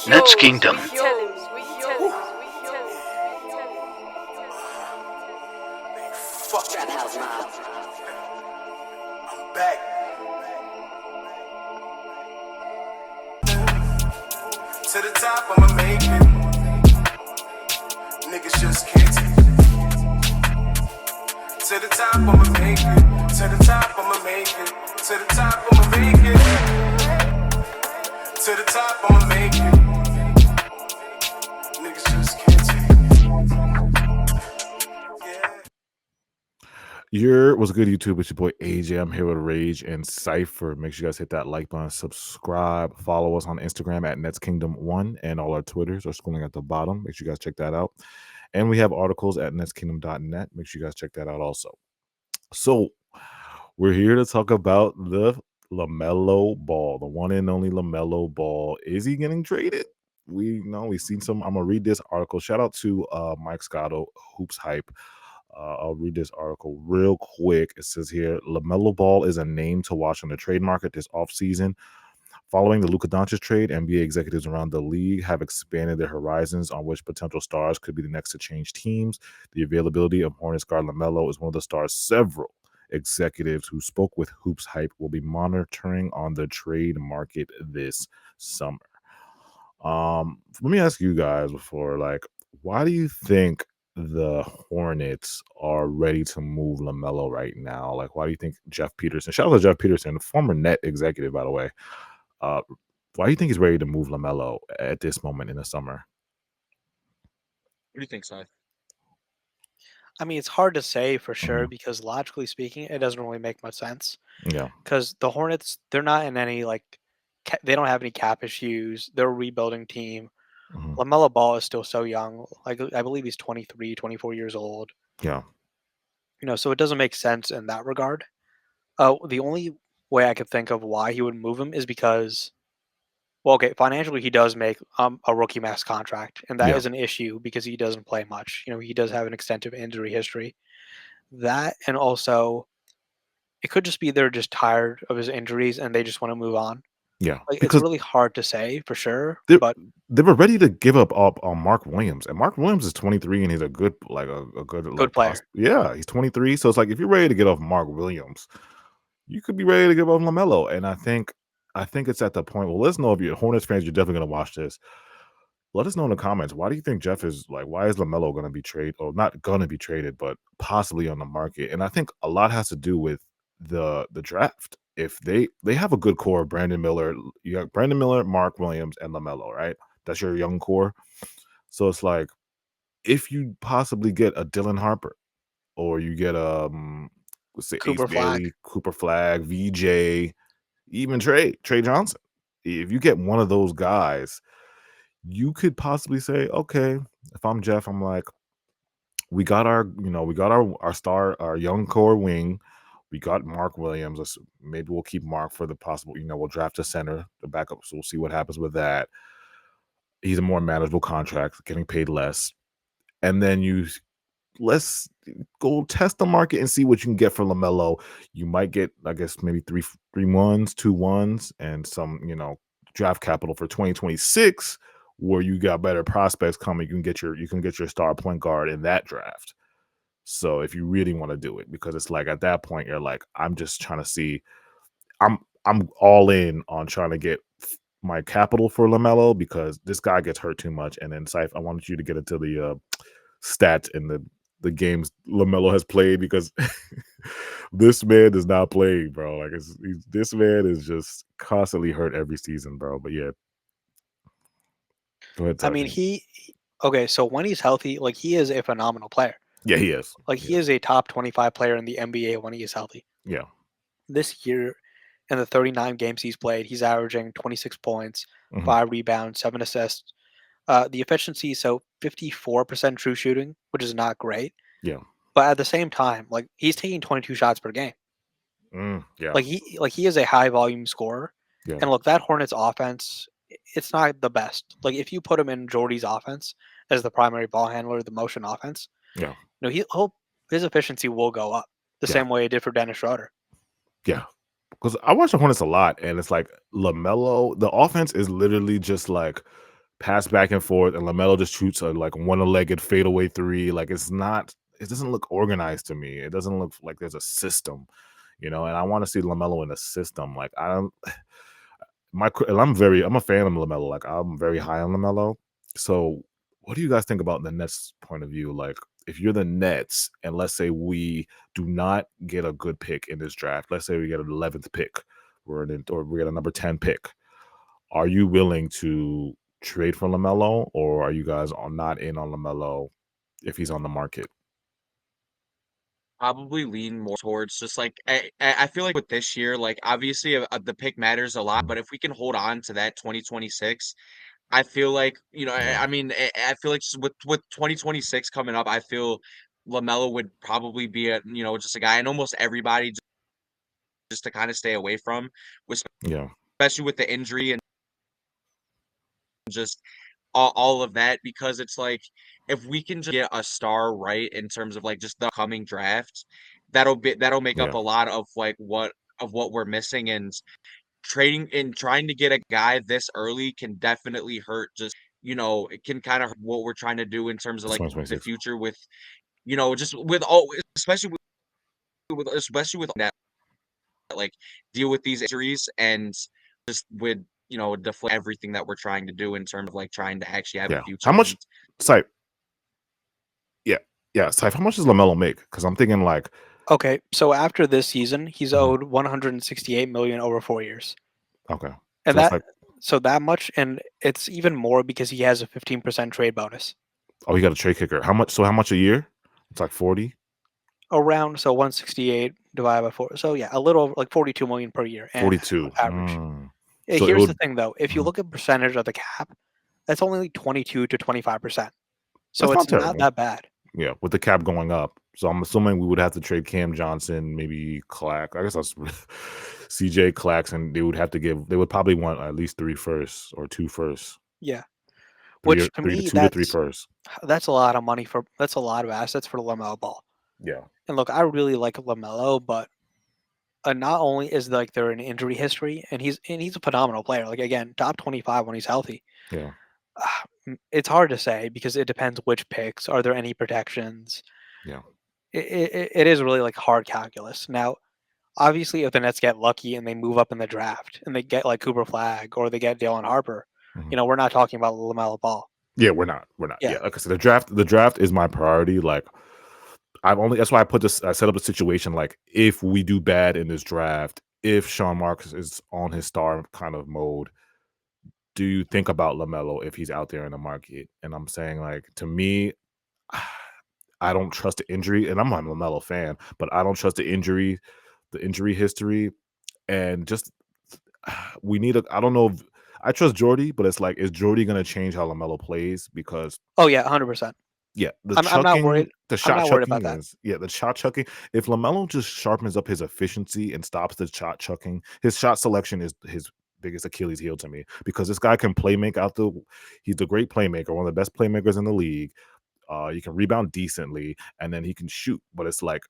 Nets Kingdom. Fuck that house now. I'm back. To the top, I'ma make it. Niggas just can't take it. To the top, I'ma make it. To the top, I'ma make it. To the top, I'ma make it. To the top, I'ma make it. Niggas just can't take it. What's good, YouTube? It's your boy AJ. I'm here with Rage and Cypher. Make sure you guys hit that like button, subscribe, follow us on Instagram at NetsKingdom1, and all our Twitters are scrolling at the bottom. Make sure you guys check that out. And we have articles at netskingdom.net. Make sure you guys check that out also. So we're here to talk about the LaMelo Ball, the one and only LaMelo Ball. Is he getting traded? We've seen some. I'm gonna read this article. Shout out to Mike Scotto HoopsHype. I'll read this article real quick. It says here, LaMelo Ball is a name to watch on the trade market this offseason. Following the Luka Doncic trade, NBA executives around the league have expanded their horizons on which potential stars could be the next to change teams. The availability of Hornets guard LaMelo is one of the stars several executives who spoke with HoopsHype will be monitoring on the trade market this summer. Let me ask you guys before, why do you think the Hornets are ready to move LaMelo right now? Like, why do you think Jeff Petersen, shout out to Jeff Petersen, former net executive, by the way, why do you think he's ready to move LaMelo at this moment in the summer? What do you think, Si? I mean, it's hard to say for sure because logically speaking, it doesn't really make much sense. Yeah. Because the Hornets, they're not in any they don't have any cap issues. They're a rebuilding team. LaMelo Ball is still so young. Like, I believe he's 23, 24 years old. Yeah. So it doesn't make sense in that regard. The only way I could think of why he would move him is because, well, okay, financially he does make a rookie max contract, and that is an issue because he doesn't play much. He does have an extensive injury history. That, and also, it could just be they're just tired of his injuries and they just want to move on. Yeah, it's really hard to say for sure. But they were ready to give up on Mark Williams, and Mark Williams is 23, and he's a good, a good player. Yeah, he's 23, so it's like if you're ready to get off Mark Williams, you could be ready to give up LaMelo. And I think it's at the point. Well, let us know if you're Hornets fans. You're definitely going to watch this. Let us know in the comments. Why do you think Jeff is why is LaMelo going to be traded, or not going to be traded, but possibly on the market? And I think a lot has to do with the draft. If they have a good core of Brandon Miller, you got Brandon Miller, Mark Williams, and LaMelo, right? That's your young core. So it's like if you possibly get a Dylan Harper, or you get let's say Cooper Ace Bailey, Cooper Flag, VJ, even Trey Johnson. If you get one of those guys, you could possibly say, okay, if I'm Jeff, I'm like, we got our star, our young core wing. We got Mark Williams. Maybe we'll keep Mark for the possible, we'll draft a center, the backup. So we'll see what happens with that. He's a more manageable contract, getting paid less. And then let's go test the market and see what you can get for LaMelo. You might get, I guess, maybe 3 1s, 2 1s, and some, draft capital for 2026, where you got better prospects coming. You can get your star point guard in that draft. So if you really want to do it, because it's like at that point you're like, I'm just trying to see, I'm all in on trying to get my capital for LaMelo because this guy gets hurt too much. And then Syph, I wanted you to get into the stats in the games LaMelo has played, because this man is not playing, bro. This man is just constantly hurt every season, bro. But yeah, go ahead. I mean, so when he's healthy, he is a phenomenal player. Yeah, he is. He is a top 25 player in the NBA when he is healthy. Yeah. This year, in the 39 games he's played, he's averaging 26 points, 5 rebounds, 7 assists. The efficiency, so 54% true shooting, which is not great. Yeah. But at the same time, he's taking 22 shots per game. Yeah. He is a high volume scorer. Yeah. And look, that Hornets offense, it's not the best. If you put him in Jordy's offense as the primary ball handler, the motion offense, yeah, his efficiency will go up the same way it did for Dennis Schroeder. Yeah. Because I watch the Hornets a lot, and it's like LaMelo, the offense is literally just like pass back and forth, and LaMelo just shoots a like one-legged fadeaway three. Like it doesn't look organized to me. It doesn't look like there's a system, and I want to see LaMelo in a system. Like I don't. I'm a fan of LaMelo. Like I'm very high on LaMelo. So what do you guys think about the Nets' point of view? Like if you're the Nets, and let's say we do not get a good pick in this draft, let's say we get an 11th pick, or we get a number 10 pick. Are you willing to trade for LaMelo, or are you guys not in on LaMelo if he's on the market? Probably lean more towards just like I feel like with this year, like obviously the pick matters a lot, but if we can hold on to that 2026, I feel like Yeah. I mean I feel like just with 2026 coming up, I feel LaMelo would probably be just a guy, and almost everybody just to kind of stay away from, Yeah. especially with the injury and just all of that, because it's like if we can just get a star right in terms of like just the coming draft, that'll make up Yeah. a lot of like what we're missing, and trading and trying to get a guy this early can definitely hurt. Just it can kind of hurt what we're trying to do in terms of like the 2026. future with just with all, especially with that, like deal with these injuries and just would deflate everything that we're trying to do in terms of like trying to actually have a Yeah. How future. much? And Sype. Yeah. Sype. How much does LaMelo make? Because I'm thinking like, Okay, so after this season, he's Mhm. owed 168 million over 4 years. okay, And so it's like, that much, and it's even more because he has a 15% trade bonus. oh, he got a trade kicker. How much? So how much a year? It's like 40. Around 168 divided by 4. So yeah, a little over like 42 million per year 42. average. So it Here's the would. thing though, if you Mhm. look at percentage of the cap, that's only like 22 to 25%. So That's not it's not terrible. that bad. Yeah, with the cap going up. So I'm assuming we would have to trade Cam Johnson, maybe Clack. I guess that's CJ Clax, and they would probably want at least 3 firsts or 2 firsts. Yeah. 3 Which to me 2 to 3 firsts. that's a lot of money that's a lot of assets for LaMelo Ball. Yeah. And look, I really like LaMelo, but not only is like there an injury history, and he's a phenomenal player. Like again, top 25 when he's healthy. Yeah. It's hard to say because it depends which picks. Are there any protections? Yeah. It is really like hard calculus. Now, obviously, if the Nets get lucky and they move up in the draft and they get like Cooper Flag or they get Dalen Harper, Mhm. we're not talking about LaMelo Ball. Yeah, we're not. Yeah. Yeah, like I said, the draft is my priority. Like that's why I set up a situation like if we do bad in this draft, if Sean Marks is on his star kind of mode, do you think about LaMelo if he's out there in the market? And I'm saying like to me, I don't trust the injury, and I'm a LaMelo fan, but I don't trust the injury history, and just we need a. I don't know if I trust Jordy, but it's like, is Jordy going to change how LaMelo plays? Because Oh yeah, 100%. yeah, I'm not worried. the I'm shot not worried about chucking that. is the shot chucking. If LaMelo just sharpens up his efficiency and stops the shot chucking, his shot selection is his biggest Achilles heel to me, because this guy can play make out the. He's a great playmaker, one of the best playmakers in the league. He can rebound decently, and then he can shoot. But it's like,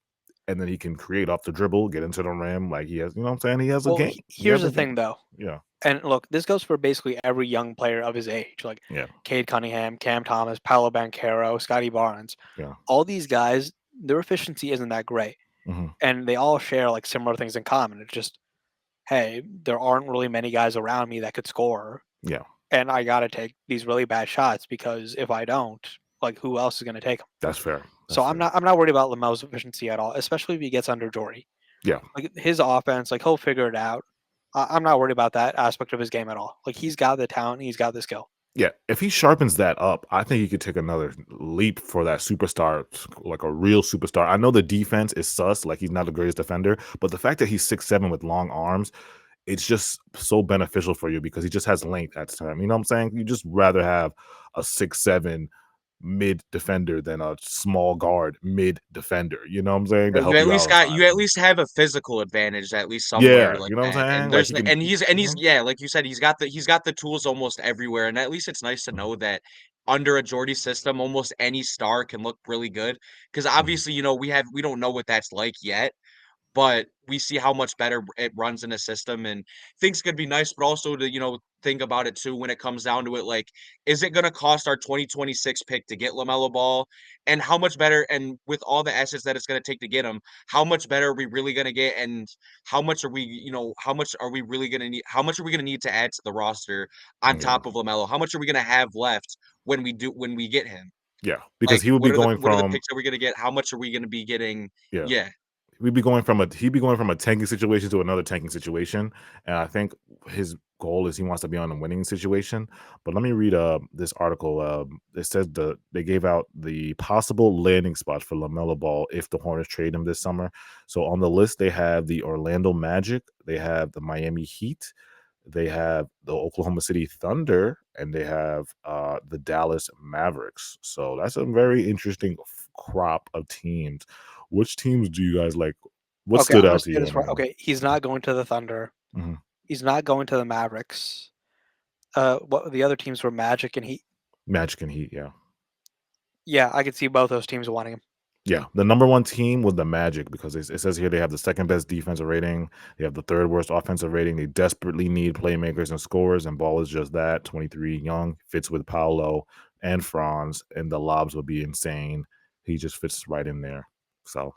and then he can create off the dribble, get into the rim. Like he has, you know what I'm saying? He has a Well, game. He here's has a the game. thing though. Yeah, And look, this goes for basically every young player of his age, like yeah, Cade Cunningham, Cam Thomas, Paolo Banchero, Scotty Barnes. yeah. All these guys, their efficiency isn't that great, hmm and they all share like similar things in common. It's just, hey, there aren't really many guys around me that could score, Yeah, and I got to take these really bad shots because if I don't, like who else is going to take them? that's fair. So That's I'm fair. not worried about Lamel's efficiency at all, especially if he gets under Jordy. Yeah, Like his offense, like he'll figure it out. I'm not worried about that aspect of his game at all. Like he's got the talent, he's got the skill. yeah. If he sharpens that up, I think he could take another leap for that superstar, like a real superstar. I know the defense is sus, like he's not the greatest defender, but the fact that he's 6'7" with long arms, it's just so beneficial for you because he just has length at the time. You know what I'm saying? You just rather have a 6'7" mid defender than a small guard mid defender. You know what I'm saying? To help you out you inside. at least have a physical advantage at least somewhere Yeah, like you know what that. I'm saying? And Like there's he can, and he's yeah, like you said, he's got the tools almost everywhere. And at least it's nice to know that under a Jordy system, almost any star can look really good. Because Mhm. obviously, we don't know what that's like yet. but we see how much better it runs in a system, and things could be nice, but also to, think about it too when it comes down to it, like, is it gonna cost our 2026 pick to get LaMelo Ball? And how much better, and with all the assets that it's gonna take to get him, how much better are we really gonna get? And how much are we really gonna need? How much are we gonna need to add to the roster on Yeah. top of LaMelo? How much are we gonna have left when we get him? Yeah, because Like, he would be going what are the from picks that we're gonna get? How much are we gonna be getting? yeah. Yeah. He'd be going from a tanking situation to another tanking situation, and I think his goal is he wants to be on a winning situation. But let me read this article. It says they gave out the possible landing spots for LaMelo Ball if the Hornets trade him this summer. So on the list they have the Orlando Magic, they have the Miami Heat, they have the Oklahoma City Thunder, and they have the Dallas Mavericks. So that's a very interesting crop of teams. Which teams do you guys like? What Okay, stood I'm gonna out to say you this on right. that one? Okay, he's not going to the Thunder. Mhm. He's not going to the Mavericks. What the other teams were Magic and Heat. Magic and Heat, yeah. Yeah, I could see both those teams wanting him. Yeah, the number one team was the Magic because it says here they have the second best defensive rating. They have the third worst offensive rating. They desperately need playmakers and scorers, and Ball is just that. 23, young, fits with Paolo and Franz, and the lobs would be insane. He just fits right in there. So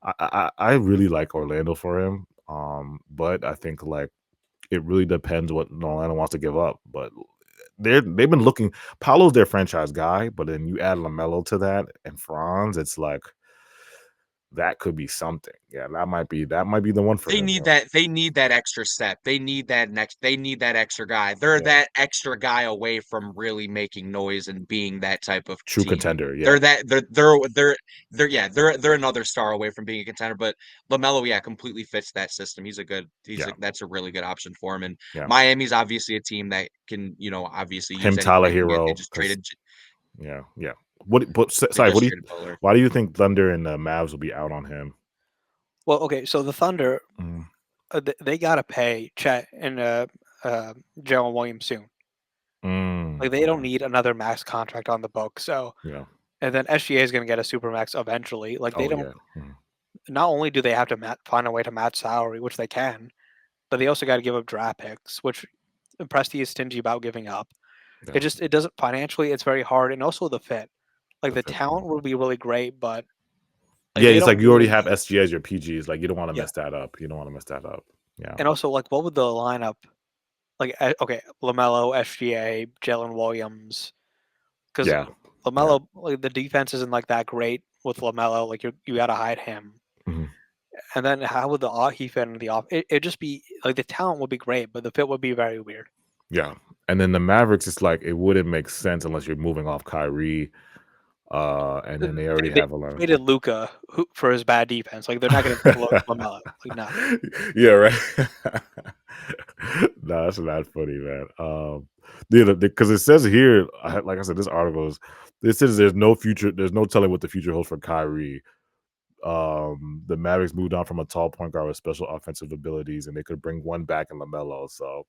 I really like Orlando for him. But I think like it really depends what Orlando wants to give up. But they've been looking. Paolo's their franchise guy, but then you add LaMelo to that and Franz, it's like that could be something. Yeah, that might be the one for They him. need that extra step. They need that extra guy. They're Yeah. that extra guy away from really making noise and being that type of True team. contender. Yeah, They're another star away from being a contender, but LaMelo, yeah, completely fits that system. That's a really good option for him. And yeah. Miami's obviously a team that can, obviously use Him, anything Tyler they can get. They Hero. just traded Yeah, yeah. What? But they sorry. just traded Butler. Why do you think Thunder and the Mavs will be out on him? Well, okay, so the Thunder, Mm, they gotta pay Chet and Jalen Williams soon. Like they don't okay. need another max contract on the book. So, Yeah. and then SGA is gonna get a super max eventually. Like they Oh don't. yeah. Mhm. Not only do they have to find a way to match salary, which they can, but they also got to give up draft picks, which Presti is stingy about giving up. Yeah. It doesn't financially. It's very hard, and also the fit. Like the fit. talent will be really great, but Yeah, they it's don't like you already really have need- SG as your PGs. Like you don't want to Yeah. mess that up. You don't want to mess that up. Yeah. And also, like, what would the lineup? Like, okay, LaMelo, SGA, Jalen Williams, because Yeah. LaMelo, like, the defense isn't like that great with LaMelo. Like you got to hide him. Mhm. And then how would he fit in the off? It'd just be like the talent would be great, but the fit would be very weird. Yeah. And then the Mavericks, it's like it wouldn't make sense unless you're moving off Kyrie. And then they already They have a lot of traded Luca for his bad defense. Like they're not going to blow LaMelo. Like no. Yeah, right. No, that's not funny, man. Because it says here, like I said, this article is it says there's no telling what the future holds for Kyrie. The Mavericks moved on from a tall point guard with special offensive abilities, and they could bring one back in LaMelo. So,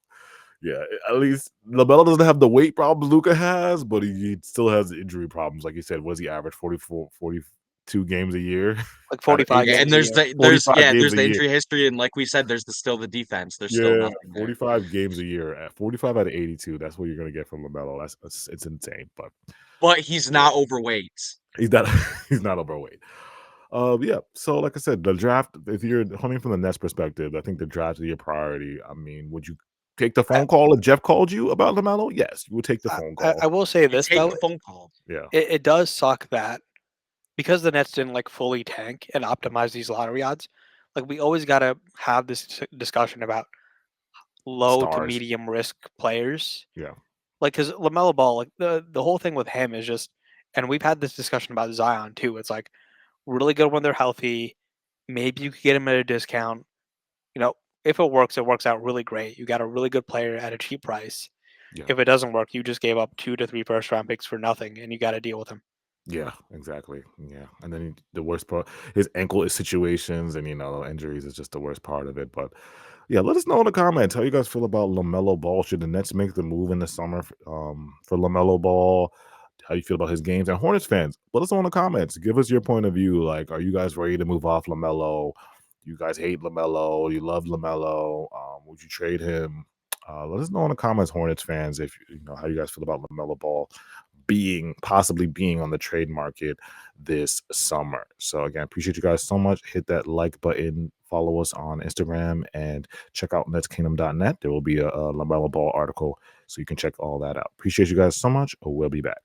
yeah, at least LaMelo doesn't have the weight problems Luka has, but he still has injury problems. Like you said, what does he average? 42 games a year? Like 45 Yeah, games and a year. 45 games there's a the year. injury history, and like we said, there's still the defense. There's still Yeah, nothing there. 45 games a year at 45 out of 82. That's what you're gonna get from LaMelo. It's insane, But he's not overweight. he's not he's not overweight. Yeah. So, like I said, the draft. If you're coming from the Nets perspective, I think the draft is your priority. I mean, would you take the phone call if Jeff called you about LaMelo? Yes, you would take the phone call. I will say You this take though, the phone call. Yeah. it does suck that because the Nets didn't like fully tank and optimize these lottery odds. Like we always got to have this discussion about low to Stars. medium risk players. Yeah. Like because LaMelo Ball, like the whole thing with him is just, and we've had this discussion about Zion too. It's like really good when they're healthy. Maybe you could get him at a discount. You know, if it works out really great. You got a really good player at a cheap price. Yeah. If it doesn't work, you just gave up 2 to 3 first round picks for nothing, and you got to deal with him. Yeah, exactly. Yeah, and then the worst part, his ankle situations and injuries is just the worst part of it. But yeah, let us know in the comments how you guys feel about LaMelo Ball. Should the Nets make the move in the summer for LaMelo Ball? How you feel about his games? And Hornets fans, let us know in the comments. Give us your point of view. Like, are you guys ready to move off LaMelo? you guys hate LaMelo, you love LaMelo. Would you trade him? Let us know in the comments, Hornets fans, if you know how you guys feel about LaMelo Ball possibly being on the trade market this summer. So again, appreciate you guys so much. Hit that like button, follow us on Instagram, and check out netskingdom.net. There will be a LaMelo Ball article, so you can check all that out. Appreciate you guys so much. We'll be back.